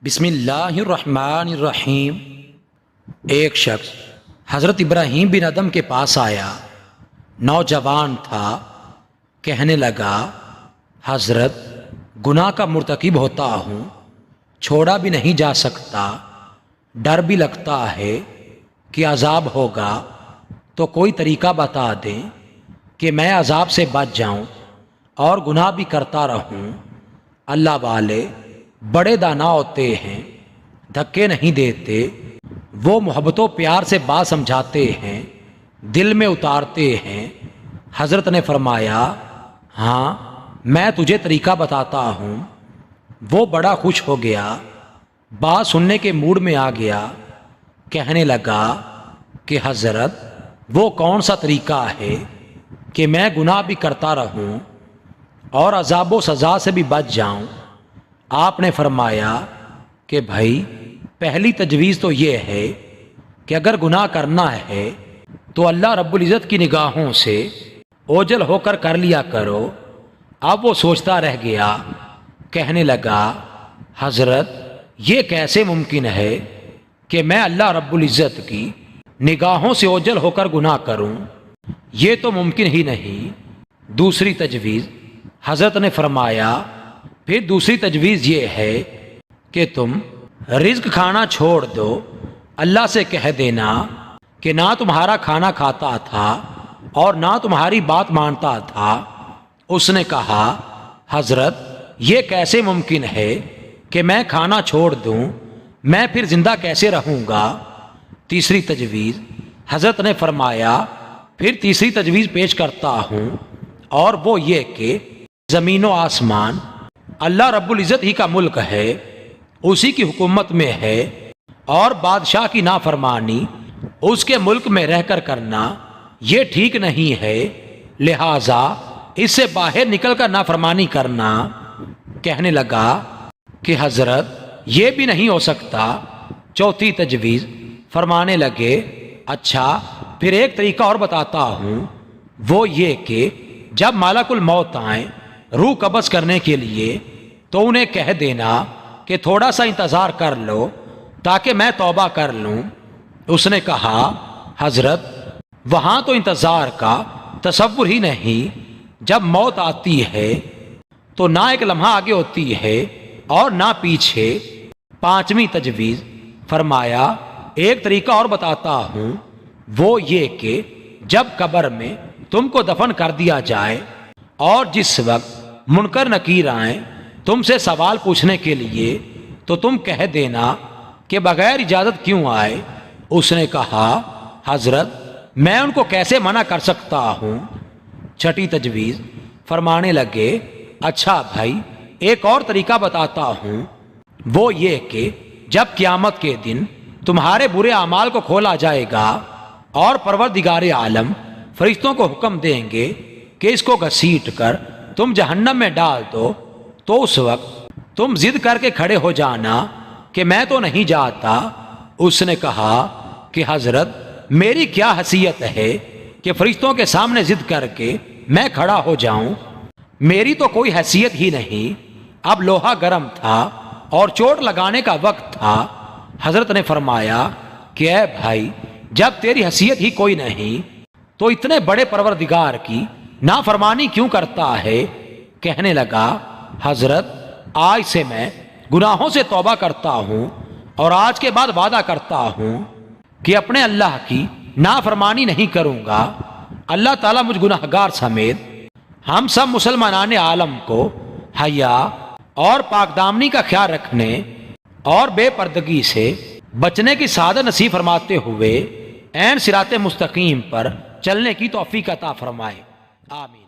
بسم اللہ الرحمن الرحیم۔ ایک شخص حضرت ابراہیم بن ادم کے پاس آیا، نوجوان تھا، کہنے لگا حضرت گناہ کا مرتکب ہوتا ہوں، چھوڑا بھی نہیں جا سکتا، ڈر بھی لگتا ہے کہ عذاب ہوگا، تو کوئی طریقہ بتا دیں کہ میں عذاب سے بچ جاؤں اور گناہ بھی کرتا رہوں۔ اللہ والے بڑے دانا ہوتے ہیں، دھکے نہیں دیتے، وہ محبت و پیار سے بات سمجھاتے ہیں، دل میں اتارتے ہیں۔ حضرت نے فرمایا ہاں میں تجھے طریقہ بتاتا ہوں۔ وہ بڑا خوش ہو گیا، بات سننے کے موڈ میں آ گیا، کہنے لگا کہ حضرت وہ کون سا طریقہ ہے کہ میں گناہ بھی کرتا رہوں اور عذاب و سزا سے بھی بچ جاؤں؟ آپ نے فرمایا کہ بھائی پہلی تجویز تو یہ ہے کہ اگر گناہ کرنا ہے تو اللہ رب العزت کی نگاہوں سے اوجھل ہو کر لیا کرو۔ اب وہ سوچتا رہ گیا، کہنے لگا حضرت یہ کیسے ممکن ہے کہ میں اللہ رب العزت کی نگاہوں سے اوجھل ہو کر گناہ کروں؟ یہ تو ممکن ہی نہیں۔ دوسری تجویز حضرت نے فرمایا پھر دوسری تجویز یہ ہے کہ تم رزق کھانا چھوڑ دو، اللہ سے کہہ دینا کہ نہ تمہارا کھانا کھاتا تھا اور نہ تمہاری بات مانتا تھا۔ اس نے کہا حضرت یہ کیسے ممکن ہے کہ میں کھانا چھوڑ دوں، میں پھر زندہ کیسے رہوں گا؟ تیسری تجویز حضرت نے فرمایا پھر تیسری تجویز پیش کرتا ہوں، اور وہ یہ کہ زمین و آسمان اللہ رب العزت ہی کا ملک ہے، اسی کی حکومت میں ہے، اور بادشاہ کی نافرمانی اس کے ملک میں رہ کر کرنا یہ ٹھیک نہیں ہے، لہٰذا اس سے باہر نکل کر نافرمانی کرنا۔ کہنے لگا کہ حضرت یہ بھی نہیں ہو سکتا۔ چوتھی تجویز فرمانے لگے اچھا پھر ایک طریقہ اور بتاتا ہوں، وہ یہ کہ جب ملک الموت آئیں روح قبض کرنے کے لیے تو انہیں کہہ دینا کہ تھوڑا سا انتظار کر لو تاکہ میں توبہ کر لوں۔ اس نے کہا حضرت وہاں تو انتظار کا تصور ہی نہیں، جب موت آتی ہے تو نہ ایک لمحہ آگے ہوتی ہے اور نہ پیچھے۔ پانچویں تجویز فرمایا ایک طریقہ اور بتاتا ہوں، وہ یہ کہ جب قبر میں تم کو دفن کر دیا جائے اور جس وقت منکر نکیر آئیں تم سے سوال پوچھنے کے لیے تو تم کہہ دینا کہ بغیر اجازت کیوں آئے؟ اس نے کہا حضرت میں ان کو کیسے منع کر سکتا ہوں؟ چھٹی تجویز فرمانے لگے اچھا بھائی ایک اور طریقہ بتاتا ہوں، وہ یہ کہ جب قیامت کے دن تمہارے برے اعمال کو کھولا جائے گا اور پروردگار عالم فرشتوں کو حکم دیں گے کہ اس کو گھسیٹ کر تم جہنم میں ڈال دو، تو اس وقت تم ضد کر کے کھڑے ہو جانا کہ میں تو نہیں جاتا۔ اس نے کہا کہ حضرت میری کیا حیثیت ہے کہ فرشتوں کے سامنے ضد کر کے میں کھڑا ہو جاؤں؟ میری تو کوئی حیثیت ہی نہیں۔ اب لوہا گرم تھا اور چوٹ لگانے کا وقت تھا۔ حضرت نے فرمایا کہ اے بھائی جب تیری حیثیت ہی کوئی نہیں تو اتنے بڑے پروردگار کی نافرمانی کیوں کرتا ہے؟ کہنے لگا حضرت آج سے میں گناہوں سے توبہ کرتا ہوں اور آج کے بعد وعدہ کرتا ہوں کہ اپنے اللہ کی نافرمانی نہیں کروں گا۔ اللہ تعالیٰ مجھ گناہگار سمیت ہم سب مسلمانان عالم کو حیا اور پاک دامنی کا خیال رکھنے اور بے پردگی سے بچنے کی سعادت نصیب فرماتے ہوئے عین صراط مستقیم پر چلنے کی توفیق عطا فرمائے، آمین۔